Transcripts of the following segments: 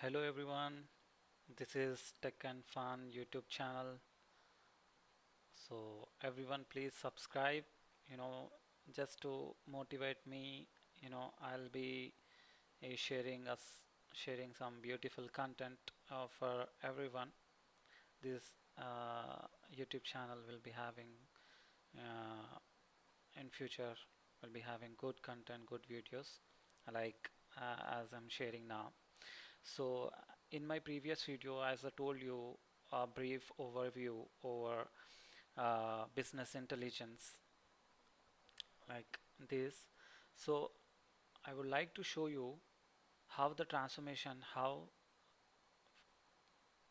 Hello everyone, this is Tech and Fun YouTube channel. So everyone please subscribe, you know, just to motivate me, I'll be sharing sharing some beautiful content for everyone. This YouTube channel will be having uh, in future will be having good content, good videos like as I'm sharing now. So in my previous video, as I told you, a brief overview over business intelligence like this. So I would like to show you how the transformation, how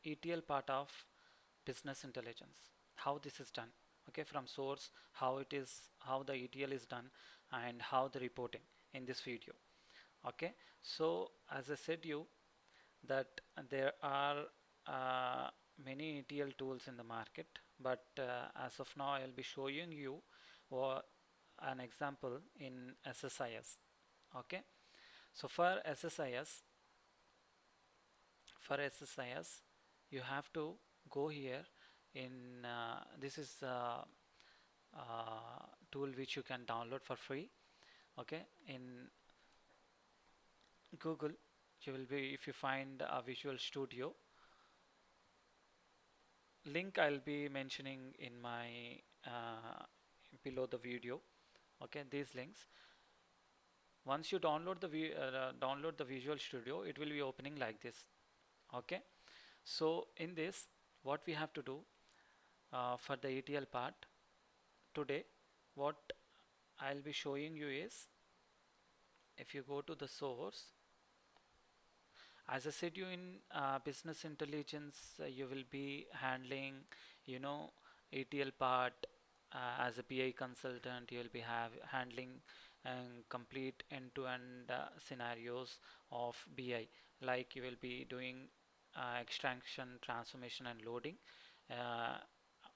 ETL part of business intelligence, how this is done. Okay, from source, how it is, how the ETL is done, and how the reporting in this video. Okay, so as I said you that there are uh, many ETL tools in the market, but as of now I'll be showing you an example in SSIS. Okay, so for SSIS you have to go here in this is tool which you can download for free. Okay, in Google you will be, if you find a Visual Studio, link I'll be mentioning in my below the video. Okay, these links, once you download the Visual Studio, it will be opening like this. Okay, so in this what we have to do for the ETL part today, what I'll be showing you is, if you go to the source, as I said you, in business intelligence you will be handling, you know, ETL part. As a BI consultant you will be handling and complete end-to-end scenarios of BI, like you will be doing extraction, transformation and loading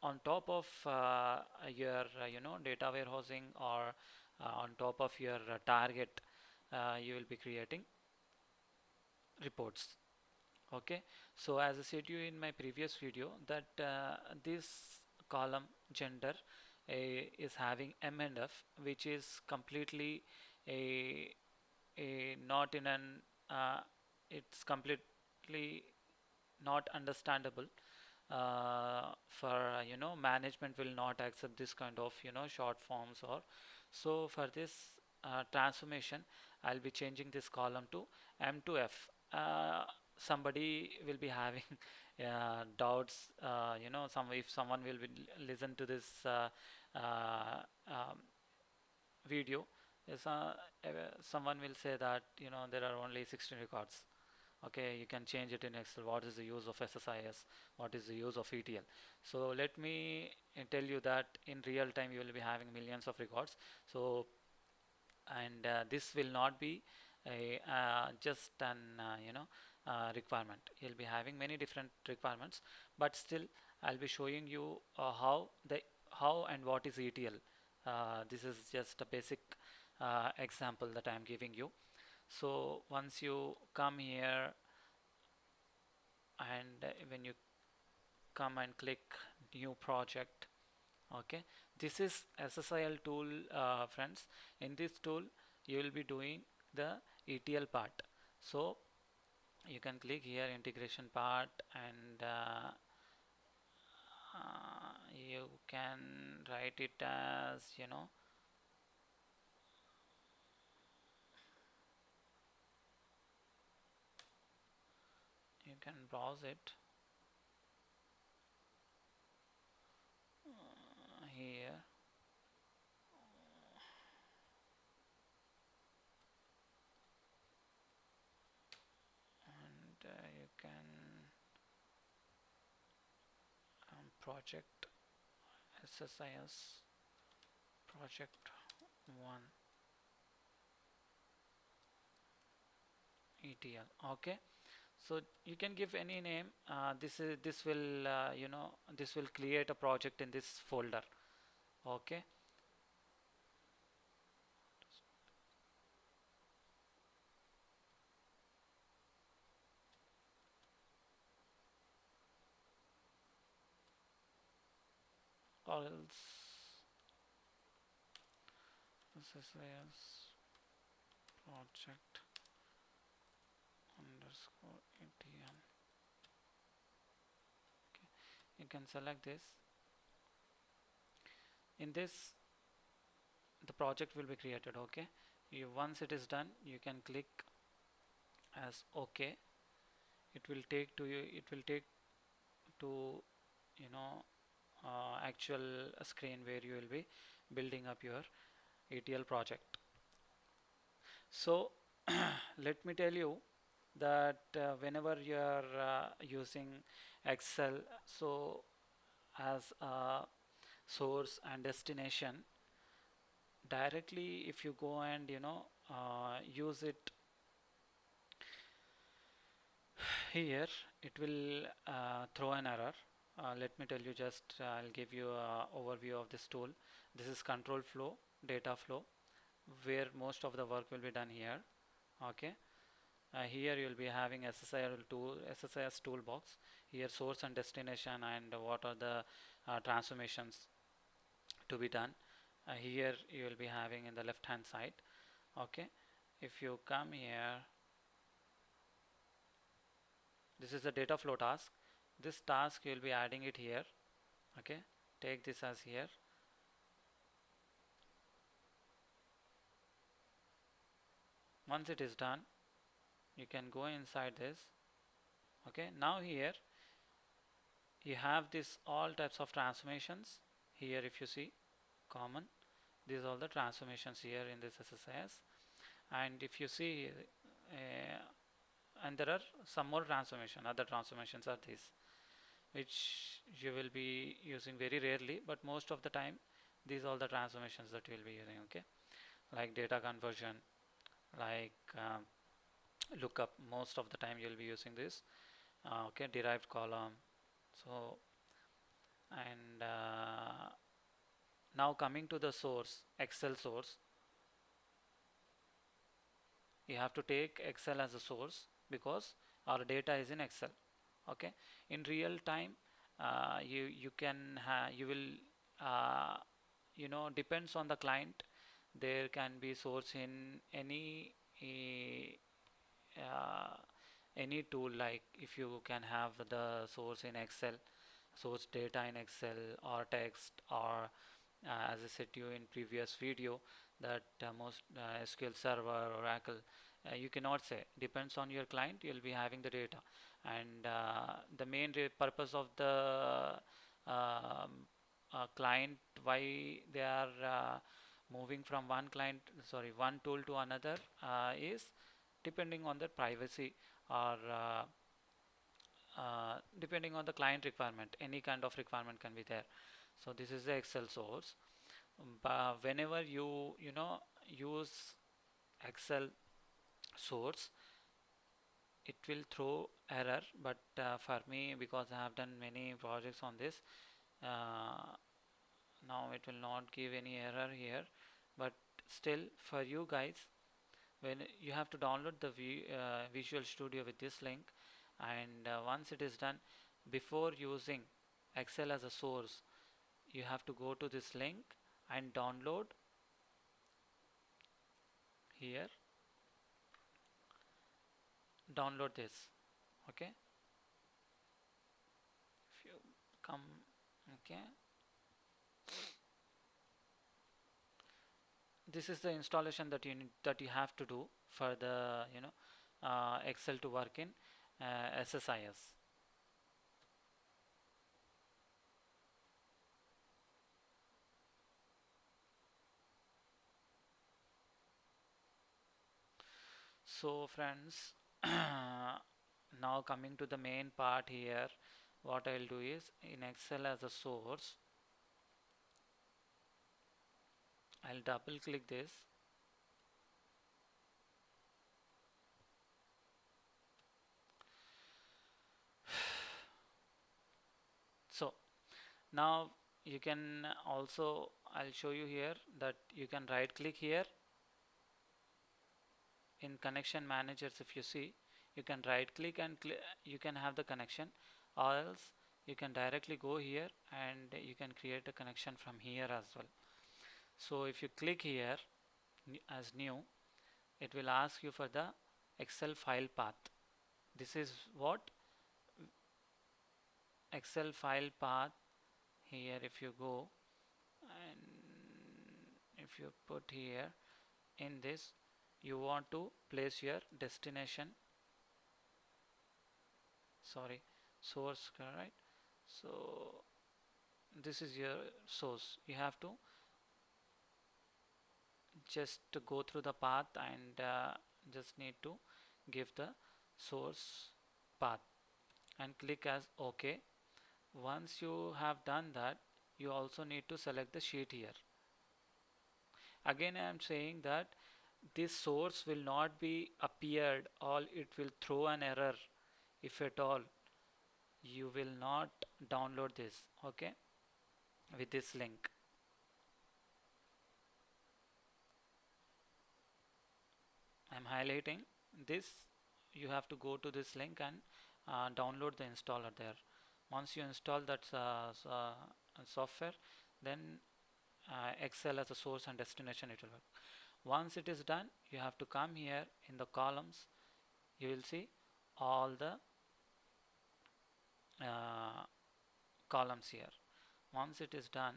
on top of your data warehousing, or on top of your target, you will be creating reports. Okay, so as I said you in my previous video that this column gender is having M and F, which is completely a not in an it's completely not understandable for management will not accept this kind of short forms. Or so for this transformation I'll be changing this column to M to F. Somebody will be having doubts, if someone will be listen to this um, video, is someone will say that there are only 16 records. Okay, you can change it in Excel. What is the use of SSIS? What is the use of ETL? So let me tell you that in real time you will be having millions of records. So, and this will not be a just an requirement. You'll be having many different requirements, but still I'll be showing you how and what is ETL. This is just a basic example that I'm giving you. So once you come here, and when you come and click new project, okay, this is SSIL tool, friends. In this tool you will be doing the ETL part. So you can click here integration part, and you can write it as you can browse it here. And you can project SSIS project 1 ETL. Okay, so you can give any name. This will this will create a project in this folder. Okay, or else SSIS project underscore ATM. Okay, you can select this. In this, the project will be created. Okay, once it is done, you can click as OK. It will take to you. It will take to you know actual screen where you will be building up your ETL project. So let me tell you that whenever you are using Excel, so as a source and destination, directly if you go and use it here, it will throw an error. Let me tell you, just I'll give you an overview of this tool. This is control flow, data flow, where most of the work will be done here. Okay, here you will be having SSIS toolbox. Here source and destination, and what are the transformations to be done. Here you will be having in the left hand side. Okay, if you come here, this is the data flow task. This task you will be adding it here. Okay, take this as here. Once it is done, you can go inside this. Okay, now here you have this all types of transformations. Here if you see common, these are all the transformations here in this SSIS. And if you see and there are some more other transformations are these, which you will be using very rarely, but most of the time these are all the transformations that you will be using. Okay, like data conversion, like lookup, most of the time you will be using this. Okay, derived column. So and now coming to the source, Excel source, you have to take Excel as a source because our data is in Excel. Okay, in real time you can you will depends on the client. There can be source in uh, any tool, like if you can have the source in Excel, source data in Excel or text, or as I said to you in previous video, that most SQL Server, Oracle, you cannot say. Depends on your client, you will be having the data. And the main purpose of the client, why they are moving from one tool to another, is depending on the privacy, or depending on the client requirement. Any kind of requirement can be there. So this is the Excel source. But whenever you use Excel source, it will throw error. But for me, because I have done many projects on this, now it will not give any error here. But still, for you guys, when you have to download the Visual Studio with this link, and once it is done, before using Excel as a source, you have to go to this link and download here, download this. Okay, if you come, okay, this is the installation that you have to do for the Excel to work in SSIS. So friends, now coming to the main part here, what I'll do is, in Excel as a source, I'll double click this. So now you can also, I'll show you here that you can right click here in connection managers. If you see, you can right click and you can have the connection, or else you can directly go here and you can create a connection from here as well. So if you click here as new, it will ask you for the Excel file path. This is what Excel file path. Here if you go and if you put here in this, you want to place your destination, sorry, source, right? So this is your source. You have to just to go through the path and just need to give the source path and click as OK. Once you have done that, you also need to select the sheet here. Again I am saying that this source will not be appeared, or it will throw an error if at all. You will not download this, okay, with this link. I'm highlighting this. You have to go to this link and download the installer there. Once you install that software, then Excel as a source and destination it will work. Once it is done, you have to come here in the columns. You will see all the columns here. Once it is done,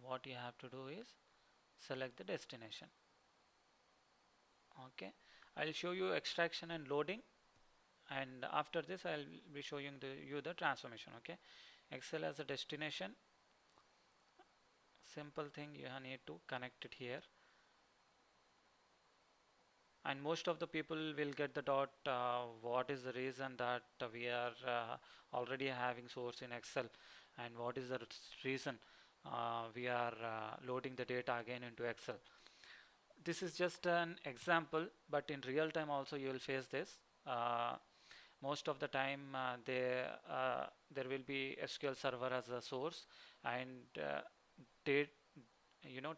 what you have to do is select the destination. Okay, I'll show you extraction and loading, and after this I'll be showing you the transformation. Okay, Excel as a destination, simple thing, you need to connect it here, and most of the people will get the dot. What is the reason that we are already having source in Excel, and what is the reason we are loading the data again into Excel. This is just an example, but in real time also you will face this. Most of the time there will be SQL Server as a source, and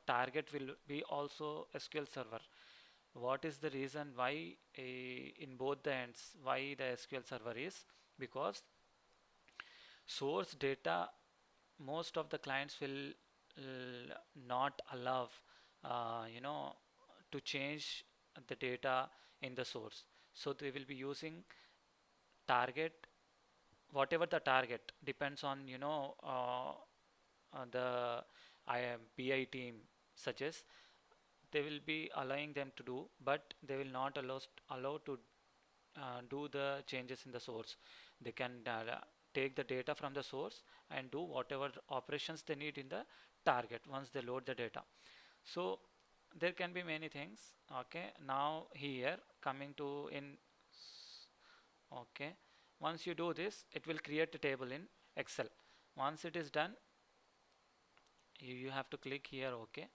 target will be also SQL Server. What is the reason why in both the ends, why the SQL Server is? Because source data, most of the clients will not allow to change the data in the source. So they will be using target, whatever the target depends on the BI team suggests, they will be allowing them to do, but they will not allow to do the changes in the source. They can take the data from the source and do whatever operations they need in the target once they load the data. So there can be many things. Okay, now here coming to in, okay, once you do this, it will create a table in Excel. Once it is done, you have to click here OK.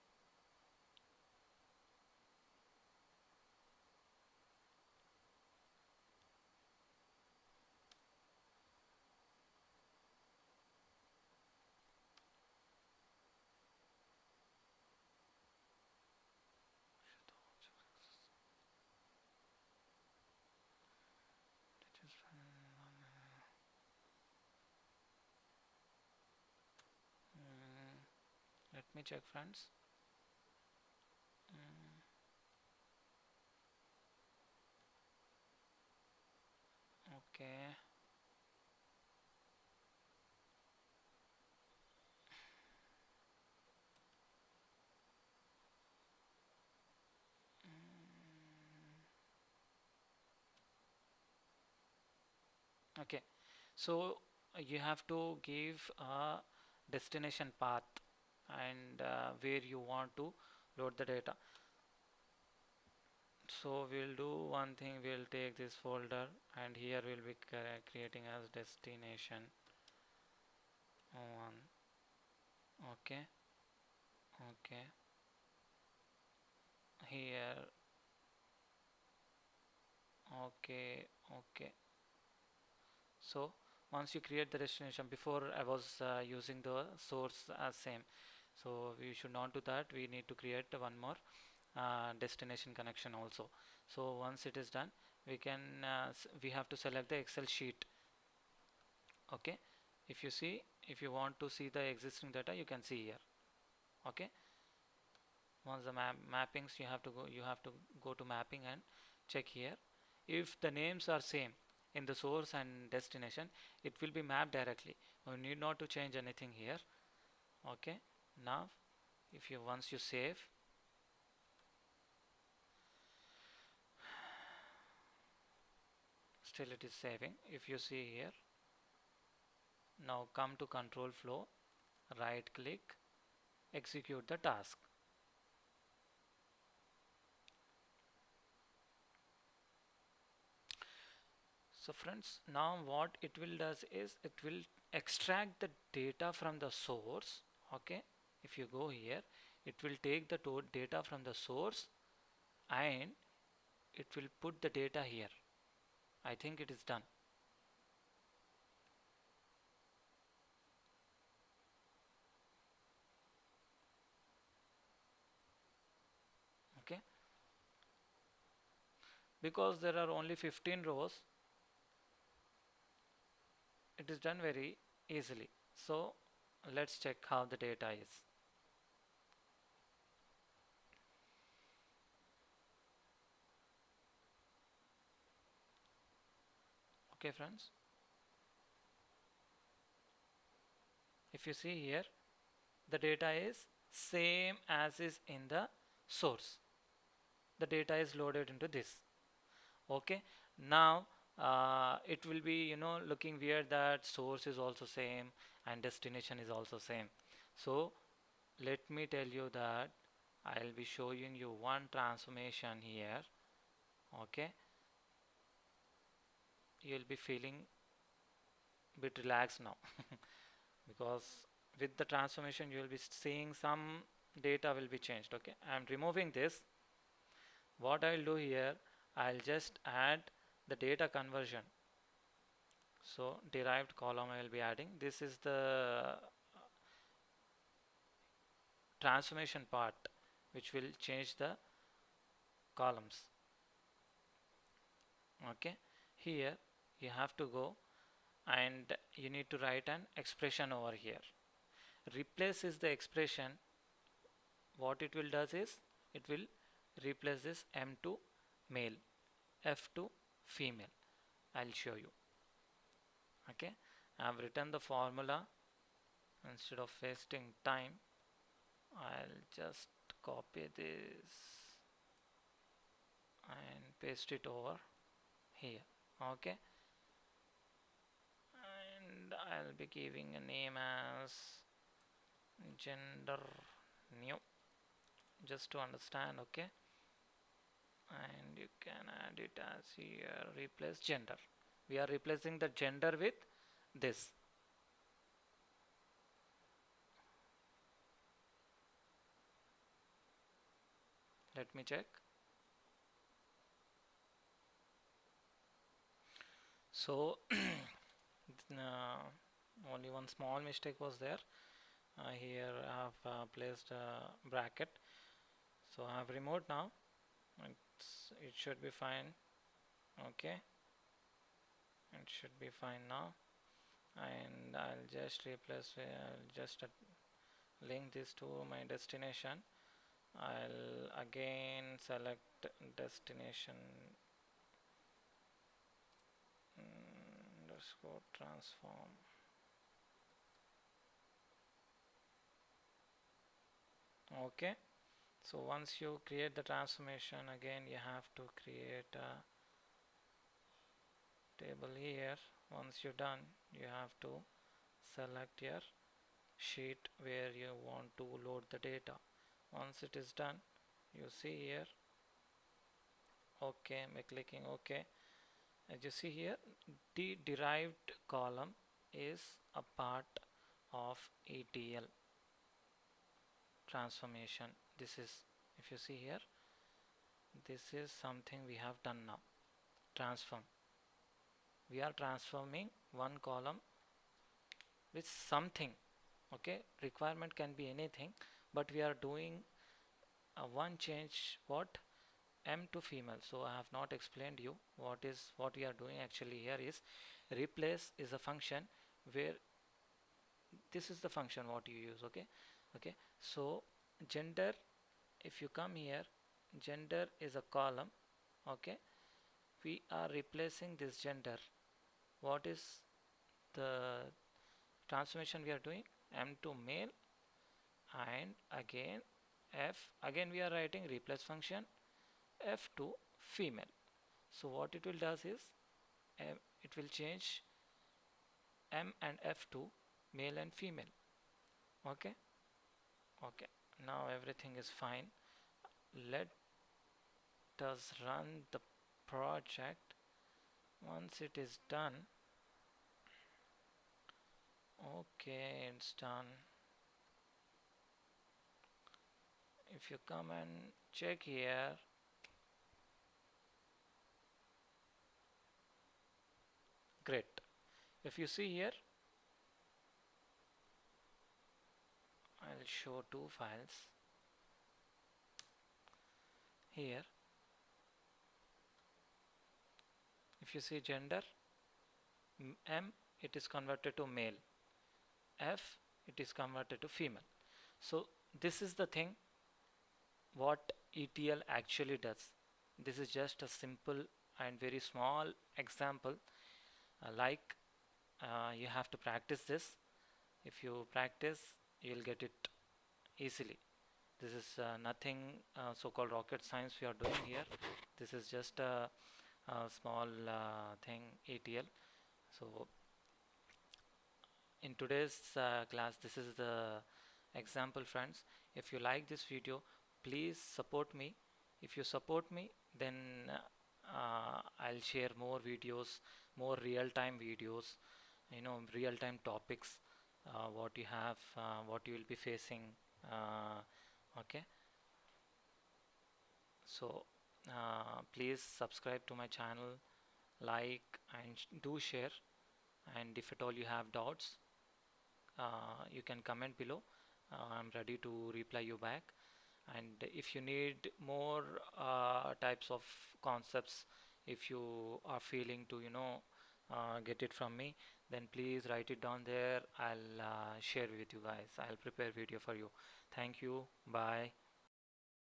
Let me check, friends. Okay. Okay, so you have to give a destination path and where you want to load the data. So we'll do one thing, we'll take this folder and here we'll be creating as destination 1. Okay, okay, here, okay, okay. So once you create the destination, before I was using the source as same, so we should not do that. We need to create one more destination connection also. So once it is done, we can we have to select the Excel sheet. Okay, if you see, if you want to see the existing data, you can see here. Okay, once the mappings, you have to go to mapping and check here. If the names are same in the source and destination, it will be mapped directly. You need not to change anything here. Okay, now if you once you save, still it is saving. If you see here, now come to control flow, right click, execute the task. So friends, now what it will does is it will extract the data from the source. Okay, if you go here, it will take the data from the source and it will put the data here. I think it is done. Okay, because there are only 15 rows, it is done very easily. So let's check how the data is. Okay friends, if you see here, the data is same as is in the source. The data is loaded into this. Okay, now it will be, looking weird that source is also same and destination is also same. So let me tell you that I'll be showing you one transformation here. Okay, you'll be feeling a bit relaxed now because with the transformation you will be seeing some data will be changed. Okay, I'm removing this. What I'll do here, I'll just add the data conversion. So derived column I will be adding. This is the transformation part which will change the columns. Okay, here you have to go and you need to write an expression over here. Replace is the expression. What it will does is it will replace this M to male, F to female. I'll show you. Okay, I've written the formula. Instead of wasting time, I'll just copy this and paste it over here. Okay, and I'll be giving a name as gender new, just to understand. Okay, and you can add it as here, replace gender. We are replacing the gender with this. Let me check. So only one small mistake was there. Here I have placed a bracket, so I have removed now. It should be fine. Okay, it should be fine now, and I'll just replace, just link this to my destination. I'll again select destination underscore transform. Okay, so once you create the transformation, again you have to create a table here. Once you're done, you have to select your sheet where you want to load the data. Once it is done, you see here, okay, by clicking OK, as you see here, the derived column is a part of ETL transformation. This is, if you see here, this is something we have done now. Transform. We are transforming one column with something. Okay, requirement can be anything, but we are doing one change. What? M to female. So I have not explained you what we are doing actually here is replace is a function where this is the function what you use. Okay, okay. So gender, if you come here, gender is a column. Okay, we are replacing this gender. What is the transformation we are doing? M to male, and again F, again we are writing replace function, F to female. So what it will does is it will change M and F to male and female. Okay, okay. Now everything is fine. Let us run the project. Once it is done, okay, it's done. If you come and check here, great. If you see here, I'll show two files here. If you see gender, M, it is converted to male, F, it is converted to female. So this is the thing what ETL actually does. This is just a simple and very small example, you have to practice this. If you practice, you'll get it easily. This is nothing so-called rocket science we are doing here. This is just a small thing, ETL. So in today's class, this is the example, friends. If you like this video, please support me. If you support me, then I'll share more videos, more real-time videos, real-time topics, what you have, what you will be facing. Okay, so please subscribe to my channel, like, and do share. And if at all you have doubts, you can comment below. I'm ready to reply you back. And if you need more types of concepts, if you are feeling to get it from me, then please write it down there. I'll share with you guys. I'll prepare video for you. Thank you. Bye.